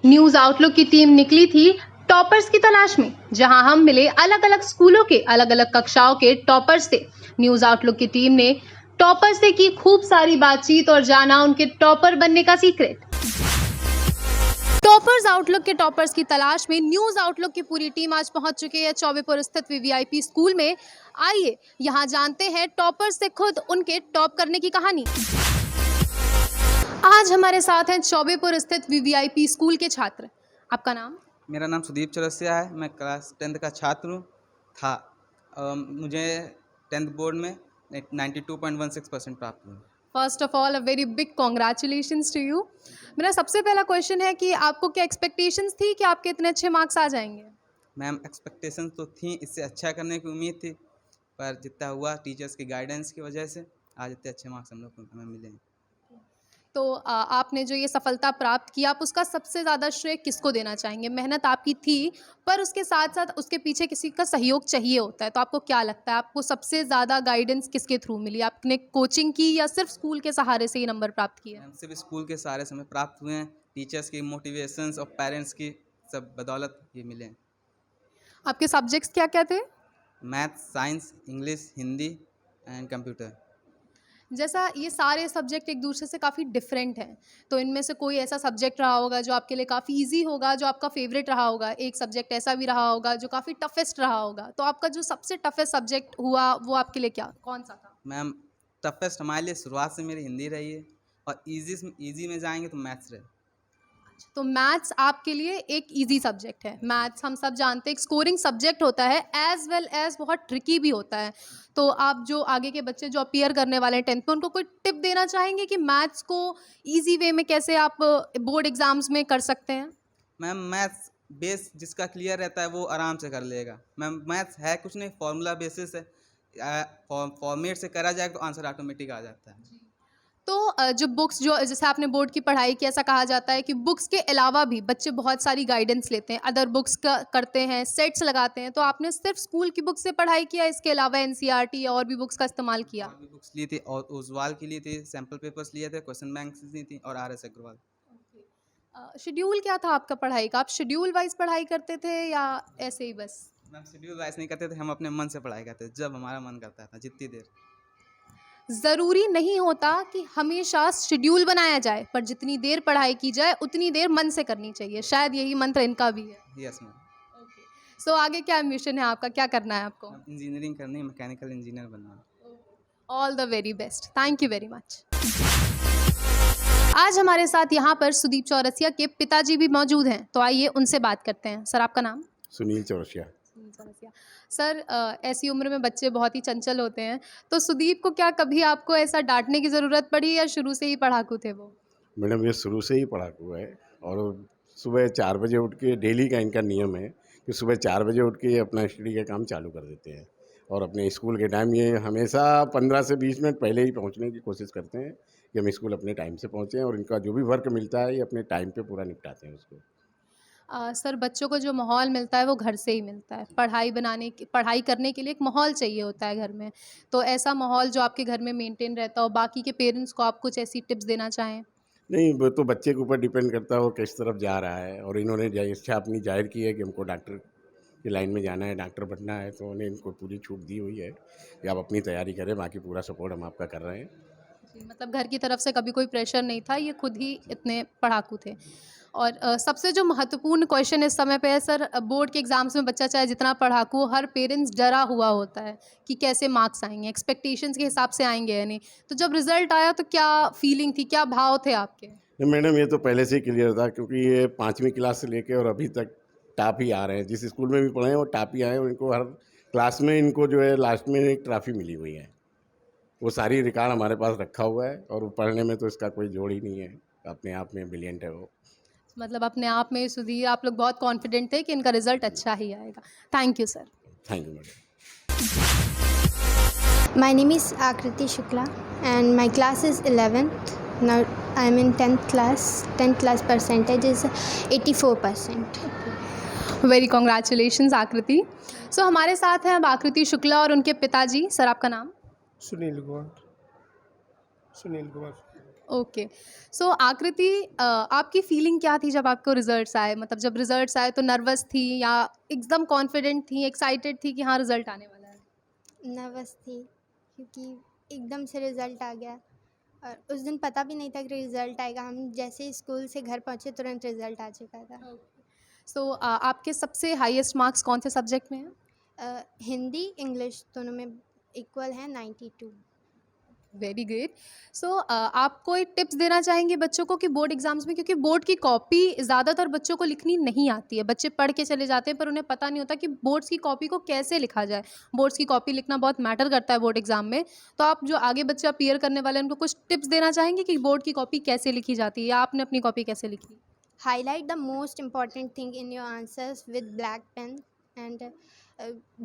News outlook की team निकली थी टॉपर्स की तलाश में, जहां हम मिले अलग अलग स्कूलों के अलग अलग कक्षाओं के टॉपर्स से। न्यूज आउटलुक की टीम ने टॉपर से की खूब सारी बातचीत और जाना उनके टॉपर बनने का सीक्रेट। टॉपर्स आउटलुक के टॉपर्स की तलाश में न्यूज आउटलुक की पूरी टीम आज पहुंच चुकी है चौबेपुर स्थित वीवीआईपी स्कूल में। आइए यहां जानते हैं टॉपर्स से खुद उनके टॉप करने की कहानी। आज हमारे साथ हैं चौबेपुर स्थित वीवीआईपी स्कूल के छात्र। आपका नाम? मेरा नाम सुदीप चौरसिया है। मैं क्लास 10th का छात्र हूँ था। मुझे 10th बोर्ड में 92.16% प्राप्त हुए। First of all a very big congratulations to you. मेरा सबसे पहला क्वेश्चन है कि आपको क्या एक्सपेक्टेशंस थी कि आपके इतने अच्छे मार्क्स आ जाएंगे? मैम, एक्सपेक्टेशंस तो थी, इससे अच्छा करने की उम्मीद थी, पर जितना हुआ टीचर्स की गाइडेंस की वजह से आज इतने अच्छे मार्क्स हम लोग को हमें मिले हैं। तो आपने जो ये सफलता प्राप्त की, आप उसका सबसे ज़्यादा श्रेय किसको देना चाहेंगे? मेहनत आपकी थी, पर उसके साथ साथ उसके पीछे किसी का सहयोग चाहिए होता है, तो आपको क्या लगता है आपको सबसे ज़्यादा गाइडेंस किसके थ्रू मिली? आपने कोचिंग की या सिर्फ स्कूल के सहारे से ये नंबर प्राप्त किए? मैम, सिर्फ स्कूल के सहारे से हमें प्राप्त हुए हैं। टीचर्स की मोटिवेशंस और पेरेंट्स की सब बदौलत ये मिले हैं। आपके सब्जेक्ट्स क्या क्या थे? Math, science, English, Hindi and computer. जैसा ये सारे सब्जेक्ट एक दूसरे से काफ़ी डिफरेंट हैं, तो इनमें से कोई ऐसा सब्जेक्ट रहा होगा जो आपके लिए काफ़ी इजी होगा, जो आपका फेवरेट रहा होगा, एक सब्जेक्ट ऐसा भी रहा होगा जो काफ़ी टफेस्ट रहा होगा। तो आपका जो सबसे टफेस्ट सब्जेक्ट हुआ वो आपके लिए क्या कौन सा था? मैम, टफेस्ट हमारे लिए शुरुआत से मेरी हिंदी रही है, और इजी में जाएंगे तो मैथ्स रहे। तो मैथ्स आपके लिए एक इजी सब्जेक्ट है। मैथ्स हम सब जानते हैं एक स्कोरिंग सब्जेक्ट होता है, एज वेल एज बहुत ट्रिकी भी होता है। तो आप जो आगे के बच्चे जो अपीयर करने वाले हैं 10th में, उनको कोई टिप देना चाहेंगे कि मैथ्स को इजी वे में कैसे आप बोर्ड एग्जाम्स में कर सकते हैं? मैम, मैथ्स बेस जिसका क्लियर रहता है वो आराम से कर लेगा। मैम, मैथ्स है कुछ नहीं, फॉर्मूला बेसिस है। फॉर्मेट से करा जाए तो आंसर ऑटोमेटिक आ जाता है। तो जो बुक्स जो जैसे आपने बोर्ड की पढ़ाई की, ऐसा कहा जाता है कि बुक्स के अलावा भी बच्चे बहुत सारी गाइडेंस लेते हैं, अदर बुक्स का करते हैं, सेट्स लगाते हैं। तो आपने सिर्फ स्कूल की बुक से पढ़ाई किया, इसके अलावा एनसीईआरटी या और भी बुक्स का इस्तेमाल किया? और भी बुक्स ली थी, और उजवाल की ली थी, सैम्पल पेपर्स लिए थे, क्वेश्चन बैंक्स ली थी, और आर एस अग्रवाल। शेड्यूल क्या था आपका पढ़ाई का? आप शेड्यूल वाइज पढ़ाई करते थे या ऐसे ही बस? मैम, शेड्यूल वाइज नहीं करते थे, हम अपने मन से पढ़ाई करते थे, जब हमारा मन करता था, जितनी देर। ज़रूरी नहीं होता कि हमेशा शेड्यूल बनाया जाए, पर जितनी देर पढ़ाई की जाए उतनी देर मन से करनी चाहिए। शायद यही मंत्र इनका भी है। Yes ma'am. सो आगे क्या एम्बिशन है आपका, क्या करना है आपको? इंजीनियरिंग करनी है, मैकेनिकल इंजीनियर बनना है। All the very best, thank you very much. आज हमारे साथ यहाँ पर सुदीप चौरसिया के पिताजी भी मौजूद हैं, तो आइए उनसे बात करते हैं। सर, आपका नाम? सुनील चौरसिया। सुनील चौरसिया। सर, ऐसी उम्र में बच्चे बहुत ही चंचल होते हैं, तो सुदीप को क्या कभी आपको ऐसा डांटने की ज़रूरत पड़ी या शुरू से ही पढ़ाकू थे वो? मैडम, ये शुरू से ही पढ़ाकू है, और सुबह 4 बजे उठ के डेली का इनका नियम है कि सुबह 4 बजे उठ के ये अपना स्टडी का काम चालू कर देते हैं, और अपने स्कूल के टाइम ये हमेशा 15 से 20 मिनट पहले ही पहुंचने की कोशिश करते हैं कि हम स्कूल अपने टाइम से पहुंचें, और इनका जो भी वर्क मिलता है ये अपने टाइम पे पूरा निपटाते हैं उसको। सर, बच्चों को जो माहौल मिलता है वो घर से ही मिलता है। पढ़ाई करने के लिए एक माहौल चाहिए होता है घर में। तो ऐसा माहौल जो आपके घर में मेंटेन रहता हो, बाकी के पेरेंट्स को आप कुछ ऐसी टिप्स देना चाहें? नहीं, वो तो बच्चे के ऊपर डिपेंड करता है वो किस तरफ जा रहा है, और इन्होंने इच्छा अपनी जाहिर की है कि हमको डॉक्टर की लाइन में जाना है, डॉक्टर बनना है, तो उन्हें इनको पूरी छूट दी हुई है कि आप अपनी तैयारी करें, बाकी पूरा सपोर्ट हम आपका कर रहे हैं। जी, मतलब घर की तरफ से कभी कोई प्रेशर नहीं था, ये खुद ही इतने पढ़ाकू थे। और सबसे जो महत्वपूर्ण क्वेश्चन इस समय पे है सर, बोर्ड के एग्ज़ाम्स में बच्चा चाहे जितना पढ़ाकू हो, हर पेरेंट्स डरा हुआ होता है कि कैसे मार्क्स आएँगे, एक्सपेक्टेशंस के हिसाब से आएँगे या नहीं। तो जब रिज़ल्ट आया तो क्या फीलिंग थी, क्या भाव थे आपके? नहीं मैडम, ये तो पहले से ही क्लियर था, क्योंकि ये 5वीं क्लास से लेके और अभी तक टॉप ही आ रहे हैं। जिस स्कूल में भी पढ़े हैं वो टॉप ही आए हैं, और इनको हर क्लास में इनको जो है लास्ट में एक ट्रॉफी मिली हुई है। वो सारी रिकॉर्ड हमारे पास रखा हुआ है, और वो पढ़ने में तो इसका कोई जोड़ ही नहीं है, अपने आप में ब्रिलियंट है वो। मतलब अपने आप में सुधीर, आप लोग बहुत कॉन्फिडेंट थे कि इनका रिज़ल्ट अच्छा ही आएगा। Thank you sir. Thank you madam. My name is Akriti Shukla and my class is 11th. Now I am in 10th class. 10th class percentage is 84%. Very congratulations आकृति। सो हमारे साथ हैं अब आकृति शुक्ला और उनके पिताजी। सर, आपका नाम? सुनील कुमार। ओके। सो आकृति, आपकी फीलिंग क्या थी जब आपको रिजल्ट्स आए? मतलब जब रिजल्ट्स आए तो नर्वस थी या एकदम कॉन्फिडेंट थी, एक्साइटेड थी कि हाँ रिजल्ट आने वाला है? नर्वस थी क्योंकि एकदम से रिज़ल्ट आ गया और उस दिन पता भी नहीं था कि रिज़ल्ट आएगा। हम जैसे ही स्कूल से घर पहुँचे तुरंत रिज़ल्ट आ चुका था। सो आपके सबसे हाईएस्ट मार्क्स कौन से सब्जेक्ट में हैं? हिंदी इंग्लिश दोनों में इक्वल है 92। Very great. सो आप कोई टिप्स देना चाहेंगे बच्चों को कि बोर्ड एग्जाम्स में, क्योंकि बोर्ड की कॉपी ज़्यादातर बच्चों को लिखनी नहीं आती है, बच्चे पढ़ के चले जाते हैं पर उन्हें पता नहीं होता कि बोर्ड्स की कॉपी को कैसे लिखा जाए। बोर्ड्स की कॉपी लिखना बहुत मैटर करता है बोर्ड एग्जाम में। तो आप जो आगे बच्चे अपीयर करने वाले हैं उनको कुछ टिप्स देना चाहेंगे कि बोर्ड की कॉपी कैसे लिखी जाती है या आपने अपनी कॉपी कैसे लिखी? Highlight the most important thing in your answers with black pen and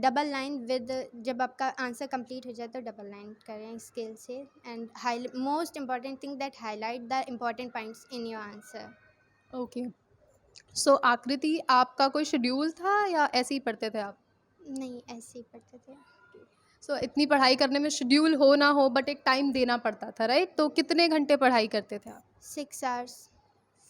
double line with जब आपका आंसर कंप्लीट हो जाए तो डबल लाइन करें स्केल से and most important thing that highlight the important points in your answer. Okay. So Aakriti, आपका कोई schedule था या ऐसे ही पढ़ते थे आप? नहीं, ऐसे ही पढ़ते थे। सो इतनी पढ़ाई करने में शेड्यूल हो ना हो बट एक टाइम देना पड़ता था, राइट? तो कितने घंटे पढ़ाई करते थे आप? 6 hours,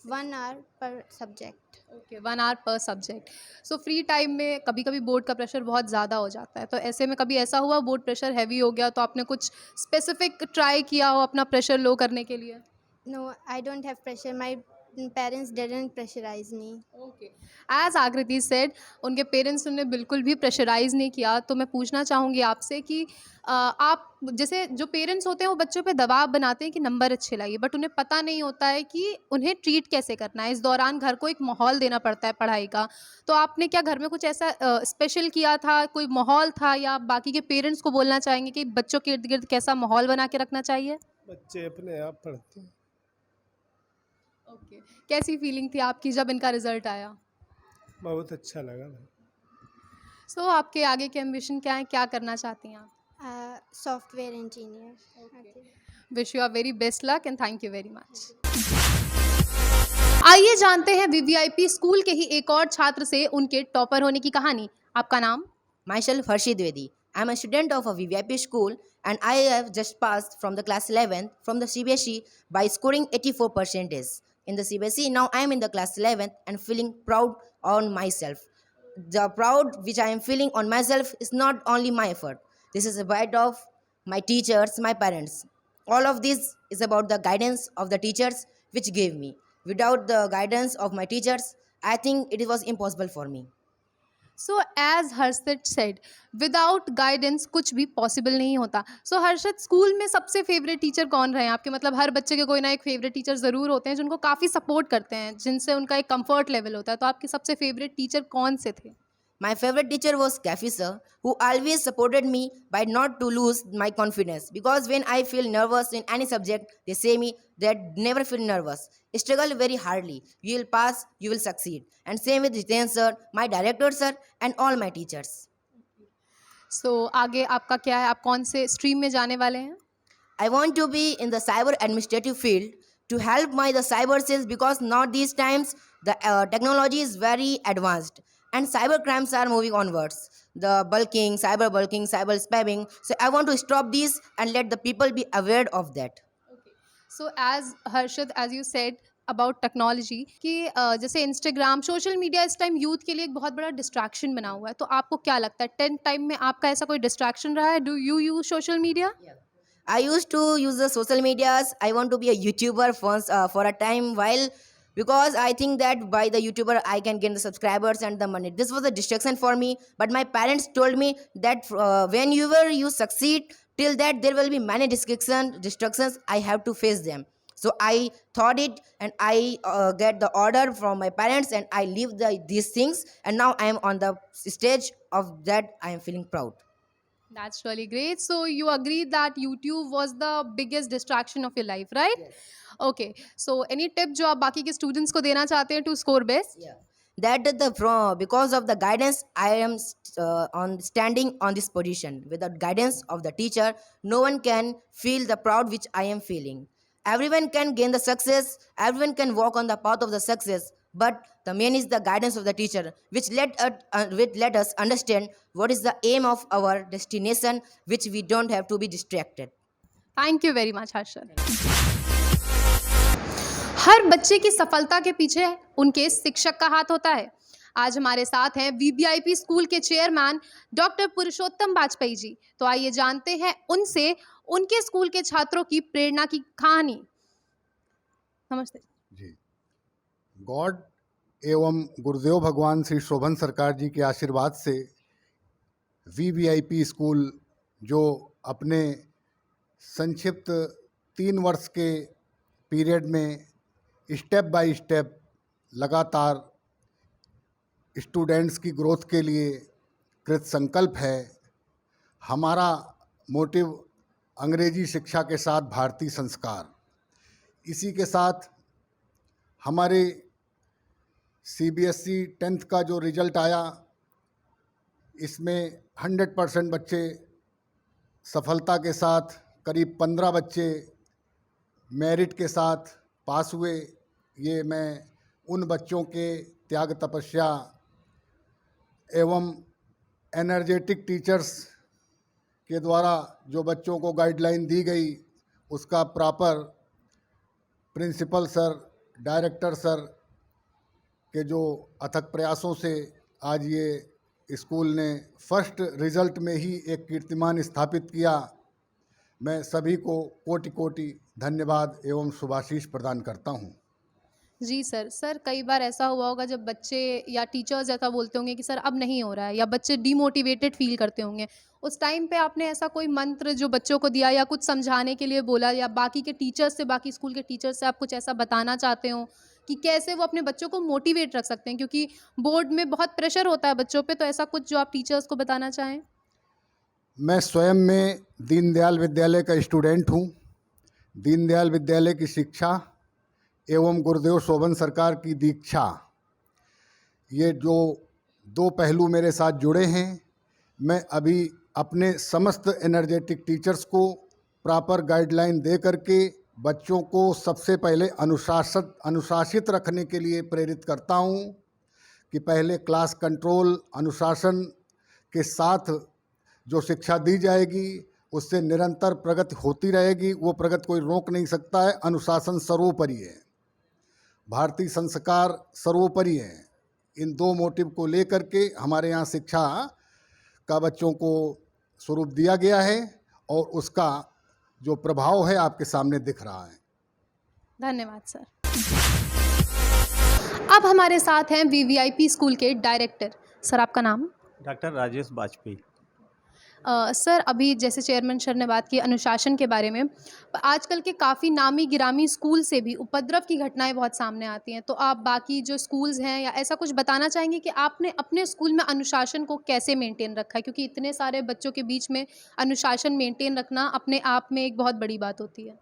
1 hour पर सब्जेक्ट। ओके, 1 आवर पर सब्जेक्ट। सो फ्री टाइम में कभी कभी बोर्ड का प्रेशर बहुत ज़्यादा हो जाता है, तो ऐसे में कभी ऐसा हुआ बोर्ड प्रेशर हैवी हो गया तो आपने कुछ स्पेसिफिक ट्राई किया हो अपना प्रेशर लो करने के लिए? No, I don't have pressure, my parents didn't pressurise me. Okay. As Akriti said, उनके पेरेंट्स उन्हें बिल्कुल भी प्रेशराइज नहीं किया। तो मैं पूछना चाहूँगी आपसे कि आप जैसे जो पेरेंट्स होते हैं वो बच्चों पे दबाव बनाते हैं कि नंबर अच्छे लाइए, बट उन्हें पता नहीं होता है कि उन्हें ट्रीट कैसे करना है। इस दौरान घर को एक माहौल देना पड़ता है पढ़ाई का। तो आपने क्या घर में कुछ ऐसा स्पेशल किया था, कोई माहौल था, या बाकी के पेरेंट्स को बोलना चाहेंगे कि बच्चों के इर्द गिर्द कैसा माहौल बना के रखना चाहिए? बच्चे अपने आप पढ़ते हैं। ओके। कैसी फीलिंग थी आपकी जब इनका रिजल्ट आया? बहुत अच्छा लगा भाई। सो आपके आगे के एम्बिशन क्या है, क्या करना चाहती हैं आप? Software engineer. Wish you are very best luck and thank you very much. आइए जानते हैं वीवीआईपी स्कूल के ही एक और छात्र से उनके टॉपर होने की कहानी। आपका नाम? Myself Harshid Vedi. I am a student of a VVIP school and I have just passed from the class 11th from the CBSE by scoring 84%. In the CBSE, now I am in the class 11th and feeling proud on myself. The proud which I am feeling on myself is not only my effort. This is a bite of my teachers, my parents. All of this is about the guidance of the teachers which gave me. Without the guidance of my teachers, I think it was impossible for me. So as Harshit said, without guidance कुछ भी possible नहीं होता। सो हर्षित, school में सबसे favourite teacher कौन रहे हैं आपके? मतलब हर बच्चे के कोई ना एक फेवरेट टीचर ज़रूर होते हैं जिनको काफ़ी सपोर्ट करते हैं, जिनसे उनका एक कंफर्ट लेवल होता है। तो आपके सबसे फेवरेट टीचर कौन से थे? My favorite teacher was Kafi sir, who always supported me by not to lose my confidence. Because when I feel nervous in any subject, they say me that never feel nervous. Struggle very hardly. You will pass, you will succeed. And same with Jiten sir, my director sir, and all my teachers. सो आगे आपका क्या है, आप कौन से stream में जाने वाले हैं? I want to be in the cyber administrative field to help my the cyber cells because now these times the technology is very advanced and cyber crimes are moving onwards. The bulking, cyber spamming. So I want to stop these and let the people be aware of that. So as Harshit, as you said about technology कि जैसे Instagram, social media इस time youth के लिए एक बहुत बड़ा distraction बना हुआ है। तो आपको क्या लगता है 10th टाइम में आपका ऐसा कोई डिस्ट्रैक्शन रहा है? Do you use social media? I used to use the social medias. I want to be a YouTuber once for a time while because I think that by the YouTuber I can gain the subscribers and the money. This was a distraction for me. But my parents told me that whenever you succeed, till that there will be many distractions. I have to face them. So I thought it and I get the order from my parents and I leave these things and now I am on the stage of that I am feeling proud. That's really great. So you agree that YouTube was the biggest distraction of your life, right? Yes. Okay. So any tip जो आप बाकी के students को देना चाहते हैं to score best? Yeah. That because of the guidance I am on standing on this position. Without guidance of the teacher, no one can feel the proud which I am feeling. Everyone can gain the success. Everyone can walk on the path of the success. But the main is the guidance of the teacher, which let us understand what is the aim of our destination, which we don't have to be distracted. Thank you very much, Harshad. हर बच्चे की सफलता के पीछे उनके शिक्षक का हाथ होता है। आज हमारे साथ हैं वीवीआईपी स्कूल के चेयरमैन डॉक्टर पुरुषोत्तम बाजपेयी जी। तो आइए जानते हैं उनसे उनके स्कूल के छात्रों की प्रेरणा की कहानी। नमस्ते जी। गॉड एवं गुरुदेव भगवान श्री शोभन सरकार जी के आशीर्वाद से वीवीआईपी स्कूल जो अपने संक्षिप्त 3 वर्ष के पीरियड में स्टेप बाय स्टेप लगातार स्टूडेंट्स की ग्रोथ के लिए कृत संकल्प है। हमारा मोटिव अंग्रेजी शिक्षा के साथ भारतीय संस्कार। इसी के साथ हमारे सीबीएसई 10th का जो रिजल्ट आया, इसमें 100% बच्चे सफलता के साथ, करीब 15 बच्चे मेरिट के साथ पास हुए। ये मैं उन बच्चों के त्याग तपस्या एवं एनर्जेटिक टीचर्स के द्वारा जो बच्चों को गाइडलाइन दी गई, उसका proper principal sir, director sir के जो अथक प्रयासों से आज ये स्कूल ने फर्स्ट रिज़ल्ट में ही एक कीर्तिमान स्थापित किया। मैं सभी को कोटि कोटि धन्यवाद एवं शुभाशीष प्रदान करता हूँ। जी सर, कई बार ऐसा हुआ होगा जब बच्चे या टीचर्स ऐसा बोलते होंगे कि सर अब नहीं हो रहा है, या बच्चे डीमोटिवेटेड फील करते होंगे। उस टाइम पे आपने ऐसा कोई मंत्र जो बच्चों को दिया या कुछ समझाने के लिए बोला, या बाकी के टीचर्स से, बाकी स्कूल के टीचर्स से आप कुछ ऐसा बताना चाहते हो कि कैसे वो अपने बच्चों को मोटिवेट रख सकते हैं, क्योंकि बोर्ड में बहुत प्रेशर होता है बच्चों पे, तो ऐसा कुछ जो आप टीचर्स को बताना चाहें? मैं स्वयं में दीनदयाल विद्यालय का स्टूडेंट हूँ। दीनदयाल विद्यालय की शिक्षा एवं गुरुदेव शोभन सरकार की दीक्षा, ये जो 2 पहलू मेरे साथ जुड़े हैं। मैं अभी अपने समस्त एनर्जेटिक टीचर्स को प्रॉपर गाइडलाइन दे करके बच्चों को सबसे पहले अनुशासित रखने के लिए प्रेरित करता हूँ कि पहले क्लास कंट्रोल, अनुशासन के साथ जो शिक्षा दी जाएगी उससे निरंतर प्रगति होती रहेगी। वो प्रगति कोई रोक नहीं सकता है। अनुशासन सर्वोपरि है, भारतीय संस्कार सर्वोपरि है। इन 2 मोटिव को लेकर के हमारे यहाँ शिक्षा का बच्चों को स्वरूप दिया गया है और उसका जो प्रभाव है आपके सामने दिख रहा है। धन्यवाद सर। अब हमारे साथ हैं वीवीआईपी स्कूल के डायरेक्टर। सर आपका नाम? डॉक्टर राजेश बाजपेयी। सर अभी जैसे चेयरमैन सर ने बात की अनुशासन के बारे में, आजकल के काफ़ी नामी गिरामी स्कूल से भी उपद्रव की घटनाएं बहुत सामने आती हैं, तो आप बाकी जो स्कूल्स हैं या ऐसा कुछ बताना चाहेंगे कि आपने अपने स्कूल में अनुशासन को कैसे मेंटेन रखा है, क्योंकि इतने सारे बच्चों के बीच में अनुशासन मेंटेन रखना अपने आप में एक बहुत बड़ी बात होती है।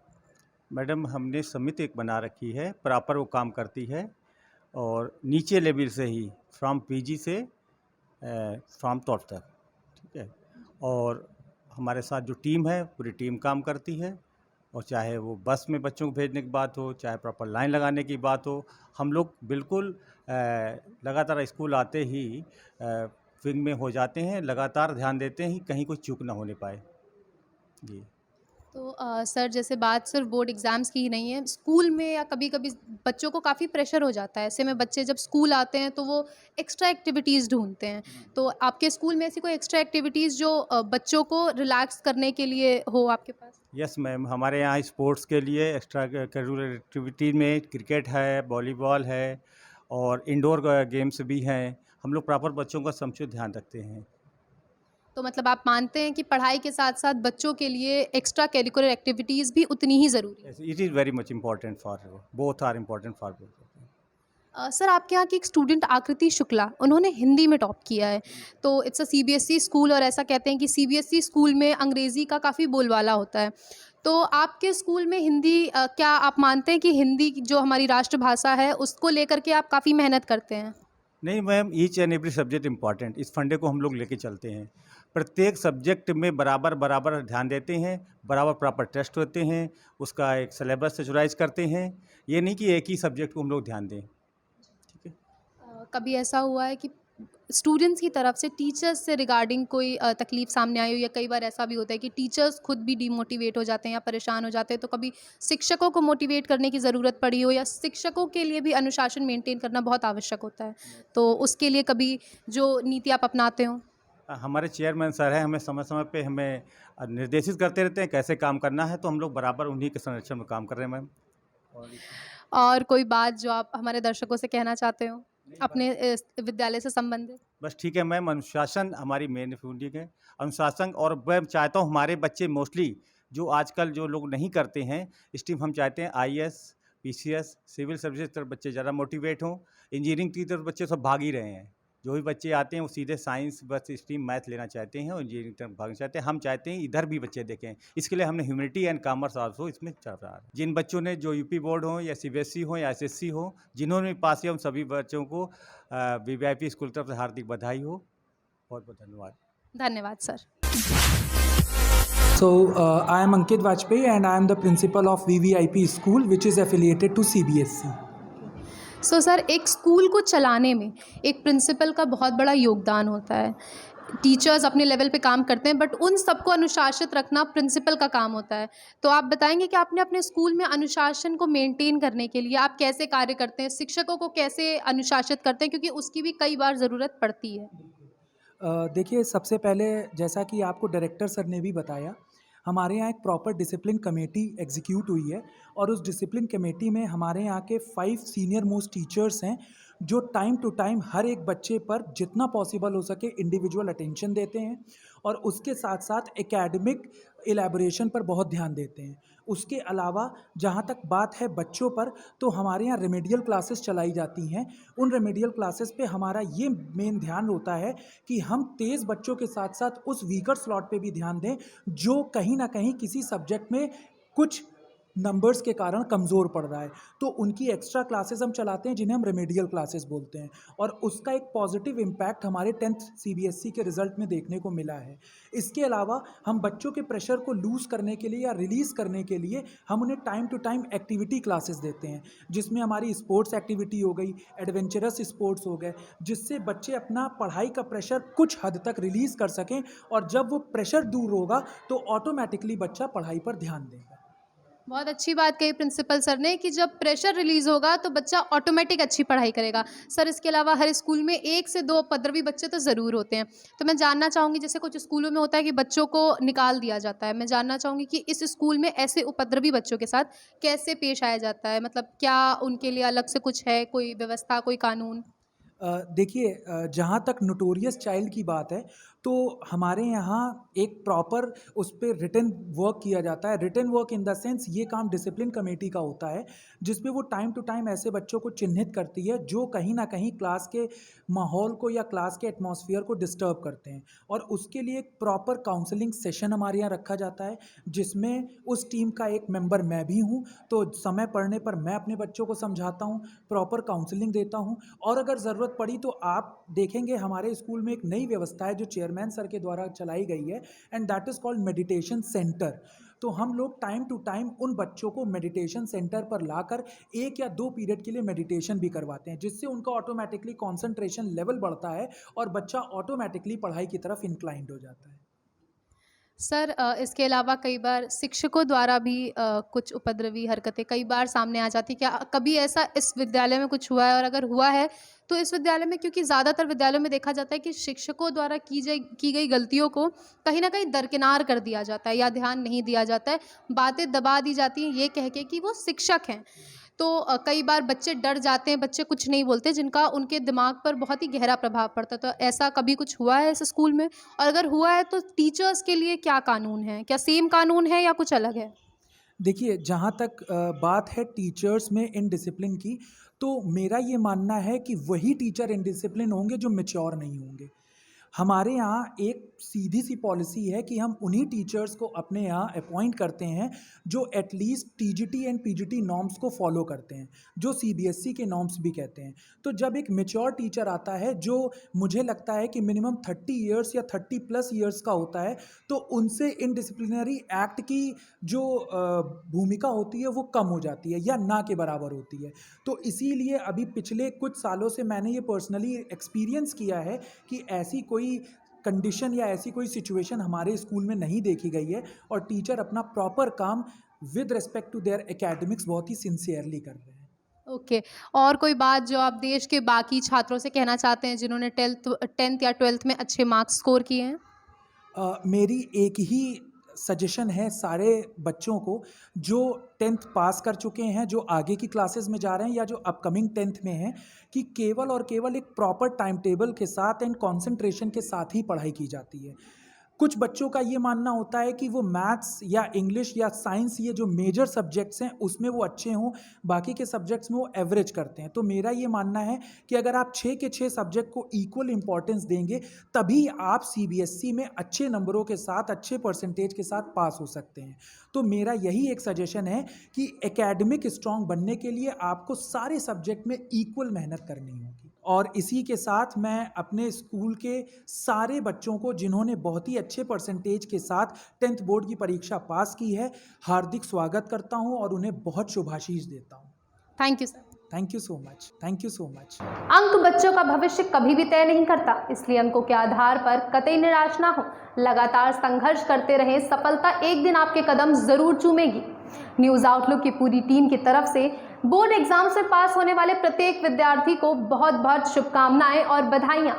मैडम, हमने समिति एक बना रखी है, प्रॉपर वो काम करती है, और नीचे लेवल से ही फ्रॉम पीजी से फ्रॉम टॉप तक, ठीक है। और हमारे साथ जो टीम है, पूरी टीम काम करती है, और चाहे वो बस में बच्चों को भेजने की बात हो, चाहे प्रॉपर लाइन लगाने की बात हो, हम लोग बिल्कुल लगातार स्कूल आते ही विंग में हो जाते हैं, लगातार ध्यान देते हैं कि कहीं कोई चूक ना होने पाए। जी। तो सर जैसे बात सिर्फ बोर्ड एग्ज़ाम्स की ही नहीं है, स्कूल में या कभी-कभी बच्चों को काफ़ी प्रेशर हो जाता है। ऐसे में बच्चे जब स्कूल आते हैं तो वो एक्स्ट्रा एक्टिविटीज़ ढूँढते हैं। तो आपके स्कूल में ऐसी कोई एक्स्ट्रा एक्टिविटीज़ जो बच्चों को रिलैक्स करने के लिए हो आपके पास? यस मैम, हमारे यहाँ स्पोर्ट्स के लिए एक्स्ट्रा करिकुलर एक्टिविटी में क्रिकेट है, वॉलीबॉल है, और इंडोर गेम्स भी हैं। हम लोग प्रॉपर बच्चों का समुचित ध्यान रखते हैं। तो मतलब आप मानते हैं कि पढ़ाई के साथ-साथ बच्चों के लिए एक्स्ट्रा करिकुलर एक्टिविटीज़ भी उतनी ही ज़रूरी है? It is very much important for both are important for both. Sir आपके यहाँ की एक स्टूडेंट आकृति शुक्ला, उन्होंने हिंदी में टॉप किया है। तो इट्स अ सीबीएसई स्कूल, और ऐसा कहते हैं कि सीबीएसई स्कूल में अंग्रेज़ी का काफ़ी बोलबाला होता है। तो आपके स्कूल में हिंदी क्या आप मानते हैं कि हिंदी जो हमारी राष्ट्रभाषा है उसको लेकर के आप काफ़ी मेहनत करते हैं? नहीं ma'am, each and every subject important, इस फंडे को हम लोग लेके चलते हैं। प्रत्येक सब्जेक्ट में बराबर ध्यान देते हैं, बराबर प्रॉपर टेस्ट होते हैं, उसका एक सिलेबस से चॉइस करते हैं। ये नहीं कि एक ही सब्जेक्ट को हम लोग ध्यान दें, ठीक है। कभी ऐसा हुआ है कि स्टूडेंट्स की तरफ से टीचर्स से रिगार्डिंग कोई तकलीफ सामने आई हो, या कई बार ऐसा भी होता है कि टीचर्स खुद भी डीमोटिवेट हो जाते हैं या परेशान हो जाते हैं, तो कभी शिक्षकों को मोटिवेट करने की ज़रूरत पड़ी हो, या शिक्षकों के लिए भी अनुशासन मेंटेन करना बहुत आवश्यक होता है, तो उसके लिए कभी जो नीति आप अपनाते हो? हमारे चेयरमैन सर हैं, हमें समय समय पे हमें निर्देशित करते रहते हैं कैसे काम करना है, तो हम लोग बराबर उन्हीं के संरक्षण में काम कर रहे हैं मैम। और कोई बात जो आप हमारे दर्शकों से कहना चाहते हो अपने विद्यालय से संबंधित? बस ठीक है मैम, अनुशासन हमारी मेन फील्डिंग है, अनुशासन। और मैं चाहता हूँ हमारे बच्चे मोस्टली जो आजकल जो लोग नहीं करते हैं स्ट्रीम, हम चाहते हैं IAS, PCS, सिविल सर्विसेज तरफ बच्चे ज़्यादा मोटिवेट हों। इंजीनियरिंग की तरफ बच्चे सब भाग ही रहे हैं, जो भी बच्चे आते हैं वो सीधे साइंस बस स्ट्रीम मैथ लेना चाहते हैं और इंजीनियरिंग तरफ भागना चाहते हैं। हम चाहते हैं इधर भी बच्चे देखें, इसके लिए हमने ह्यूमैनिटी एंड कॉमर्स आल्सो इसमें चल रहा है। जिन बच्चों ने जो UP बोर्ड हो या CBSE हो या SSC हो, जिन्होंने भी पास किया, उन सभी बच्चों को VVIP स्कूल तरफ से हार्दिक बधाई हो। बहुत बहुत धन्यवाद। धन्यवाद sir. So, I am Ankit Vajpayee and I am the principal of VVIP school which is affiliated to CBSE. So sir, एक स्कूल को चलाने में एक प्रिंसिपल का बहुत बड़ा योगदान होता है। टीचर्स अपने लेवल पे काम करते हैं, बट उन सबको अनुशासित रखना प्रिंसिपल का काम होता है। तो आप बताएंगे कि आपने अपने स्कूल में अनुशासन को मेंटेन करने के लिए आप कैसे कार्य करते हैं, शिक्षकों को कैसे अनुशासित करते हैं, क्योंकि उसकी भी कई बार ज़रूरत पड़ती है? देखिए, सबसे पहले जैसा कि आपको डायरेक्टर सर ने भी बताया, हमारे यहाँ एक प्रॉपर डिसिप्लिन कमेटी एग्जीक्यूट हुई है और उस डिसिप्लिन कमेटी में हमारे यहाँ के 5 सीनियर मोस्ट टीचर्स हैं जो टाइम टू टाइम हर एक बच्चे पर जितना पॉसिबल हो सके इंडिविजुअल अटेंशन देते हैं और उसके साथ साथ एकेडमिक एलैबोरेशन पर बहुत ध्यान देते हैं। उसके अलावा जहाँ तक बात है बच्चों पर, तो हमारे यहाँ रेमेडियल क्लासेस चलाई जाती हैं। उन रेमेडियल क्लासेस पे हमारा ये मेन ध्यान होता है कि हम तेज़ बच्चों के साथ साथ उस वीकर स्लॉट पे भी ध्यान दें जो कहीं ना कहीं किसी सब्जेक्ट में कुछ नंबर्स के कारण कमज़ोर पड़ रहा है, तो उनकी एक्स्ट्रा क्लासेस हम चलाते हैं जिन्हें हम रेमेडियल क्लासेस बोलते हैं, और उसका एक पॉजिटिव इम्पैक्ट हमारे 10th CBSE के रिज़ल्ट में देखने को मिला है। इसके अलावा हम बच्चों के प्रेशर को लूज़ करने के लिए या रिलीज़ करने के लिए हम उन्हें time to time activity classes देते हैं, जिसमें हमारी स्पोर्ट्स एक्टिविटी हो गई, एडवेंचरस स्पोर्ट्स हो गए, जिससे बच्चे अपना पढ़ाई का प्रेशर कुछ हद तक रिलीज़ कर सकें, और जब वो प्रेशर दूर होगा तो ऑटोमेटिकली बच्चा पढ़ाई पर ध्यान देगा। बहुत अच्छी बात कही प्रिंसिपल सर ने कि जब प्रेशर रिलीज़ होगा तो बच्चा ऑटोमेटिक अच्छी पढ़ाई करेगा। सर, इसके अलावा हर स्कूल में 1 से 2 उपद्रवी बच्चे तो ज़रूर होते हैं, तो मैं जानना चाहूँगी, जैसे कुछ स्कूलों में होता है कि बच्चों को निकाल दिया जाता है, मैं जानना चाहूँगी कि इस स्कूल में ऐसे उपद्रवी बच्चों के साथ कैसे पेश आया जाता है? मतलब क्या उनके लिए अलग से कुछ है, कोई व्यवस्था, कोई कानून? देखिए, जहाँ तक नोटोरियस चाइल्ड की बात है तो हमारे यहाँ एक प्रॉपर उस पर रिटन वर्क किया जाता है। Written work in the sense ये काम डिसिप्लिन कमेटी का होता है, जिसमें वो टाइम टू टाइम ऐसे बच्चों को चिन्हित करती है जो कहीं ना कहीं क्लास के माहौल को या क्लास के एटमॉस्फेयर को डिस्टर्ब करते हैं, और उसके लिए एक प्रॉपर काउंसलिंग सेशन हमारे यहाँ रखा जाता है, जिसमें उस टीम का एक मेंबर मैं भी हूँ। तो समय पड़ने पर मैं अपने बच्चों को समझाता हूँ, प्रॉपर काउंसलिंग देता हूँ, और अगर ज़रूरत पड़ी तो आप देखेंगे हमारे स्कूल में एक नई व्यवस्था है जो चेयरमैन सर के द्वारा चलाई गई है, and that is called meditation centre. तो हम लोग टाइम टू टाइम उन बच्चों को मेडिटेशन सेंटर पर लाकर 1 या 2 पीरियड के लिए मेडिटेशन भी करवाते हैं, जिससे उनका ऑटोमेटिकली कंसंट्रेशन लेवल बढ़ता है और बच्चा ऑटोमेटिकली पढ़ाई की तरफ इंक्लाइंड हो जाता है। सर, इसके अलावा कई बार शिक्षकों द्वारा भी कुछ उपद्रवी हरकतें कई बार सामने आ जाती, क्या कभी ऐसा इस विद्यालय में कुछ हुआ है? और अगर हुआ है तो इस विद्यालय में, क्योंकि ज़्यादातर विद्यालयों में देखा जाता है कि शिक्षकों द्वारा की गई गलतियों को कहीं ना कहीं दरकिनार कर दिया जाता है या ध्यान नहीं दिया जाता है, बातें दबा दी जाती हैं ये कह के कि वो शिक्षक हैं, तो कई बार बच्चे डर जाते हैं, बच्चे कुछ नहीं बोलते, जिनका उनके दिमाग पर बहुत ही गहरा प्रभाव पड़ता है। तो ऐसा कभी कुछ हुआ है इस स्कूल में? और अगर हुआ है तो टीचर्स के लिए क्या कानून है? क्या सेम कानून है या कुछ अलग है? देखिए, जहाँ तक बात है टीचर्स में इनडिसिप्लिन की, तो मेरा ये मानना है कि वही टीचर इनडिसिप्लिन होंगे जो मैच्योर नहीं होंगे। हमारे यहाँ एक सीधी सी पॉलिसी है कि हम उन्हीं टीचर्स को अपने यहाँ अपॉइंट करते हैं जो at least TGT and PGT norms को फॉलो करते हैं, जो सीबीएसई के नॉर्म्स भी कहते हैं। तो जब एक मैच्योर टीचर आता है जो मुझे लगता है कि मिनिमम 30 इयर्स या 30+ इयर्स का होता है, तो उनसे इन डिसिप्लिनरी एक्ट की जो भूमिका होती है वो कम हो जाती है या ना के बराबर होती है। तो इसीलिए अभी पिछले कुछ सालों से मैंने ये पर्सनली एक्सपीरियंस किया है कि ऐसी कोई कंडीशन या ऐसी कोई सिचुएशन हमारे स्कूल में नहीं देखी गई है और टीचर अपना प्रॉपर काम with respect to their academics बहुत ही सिंसियरली कर रहे हैं। ओके। और कोई बात जो आप देश के बाकी छात्रों से कहना चाहते हैं जिन्होंने 10th या 12th में अच्छे मार्क्स स्कोर किए हैं? मेरी एक ही सजेशन है सारे बच्चों को जो 10th पास कर चुके हैं, जो आगे की क्लासेस में जा रहे हैं या जो अपकमिंग 10th में हैं, कि केवल और केवल एक प्रॉपर टाइम टेबल के साथ एंड कंसंट्रेशन के साथ ही पढ़ाई की जाती है। कुछ बच्चों का ये मानना होता है कि वो मैथ्स या इंग्लिश या साइंस, ये जो मेजर सब्जेक्ट्स हैं उसमें वो अच्छे हों, बाकी के सब्जेक्ट्स में वो एवरेज करते हैं। तो मेरा ये मानना है कि अगर आप 6 के 6 सब्जेक्ट को इक्वल इंपॉर्टेंस देंगे तभी आप सीबीएसई में अच्छे नंबरों के साथ, अच्छे परसेंटेज के साथ पास हो सकते हैं। तो मेरा यही एक सजेशन है कि एकेडमिक स्ट्रांग बनने के लिए आपको सारे सब्जेक्ट में इक्वल मेहनत करनी होगी। और इसी के साथ मैं अपने स्कूल के सारे बच्चों को जिन्होंने बहुत ही अच्छे परसेंटेज के साथ 10th बोर्ड की परीक्षा पास की है, हार्दिक स्वागत करता हूं और उन्हें बहुत शुभाशीष देता हूं। Thank you sir. Thank you so much. Thank you so much. अंक बच्चों का भविष्य कभी भी तय नहीं करता, इसलिए अंकों के आधार पर कतई निराश ना हो। लगातार संघर्ष करते रहें, सफलता एक दिन आपके कदम जरूर चूमेगी। न्यूज़ आउटलुक की पूरी टीम की तरफ से बोर्ड एग्जाम से पास होने वाले प्रत्येक विद्यार्थी को बहुत बहुत शुभकामनाएं और बधाइयां।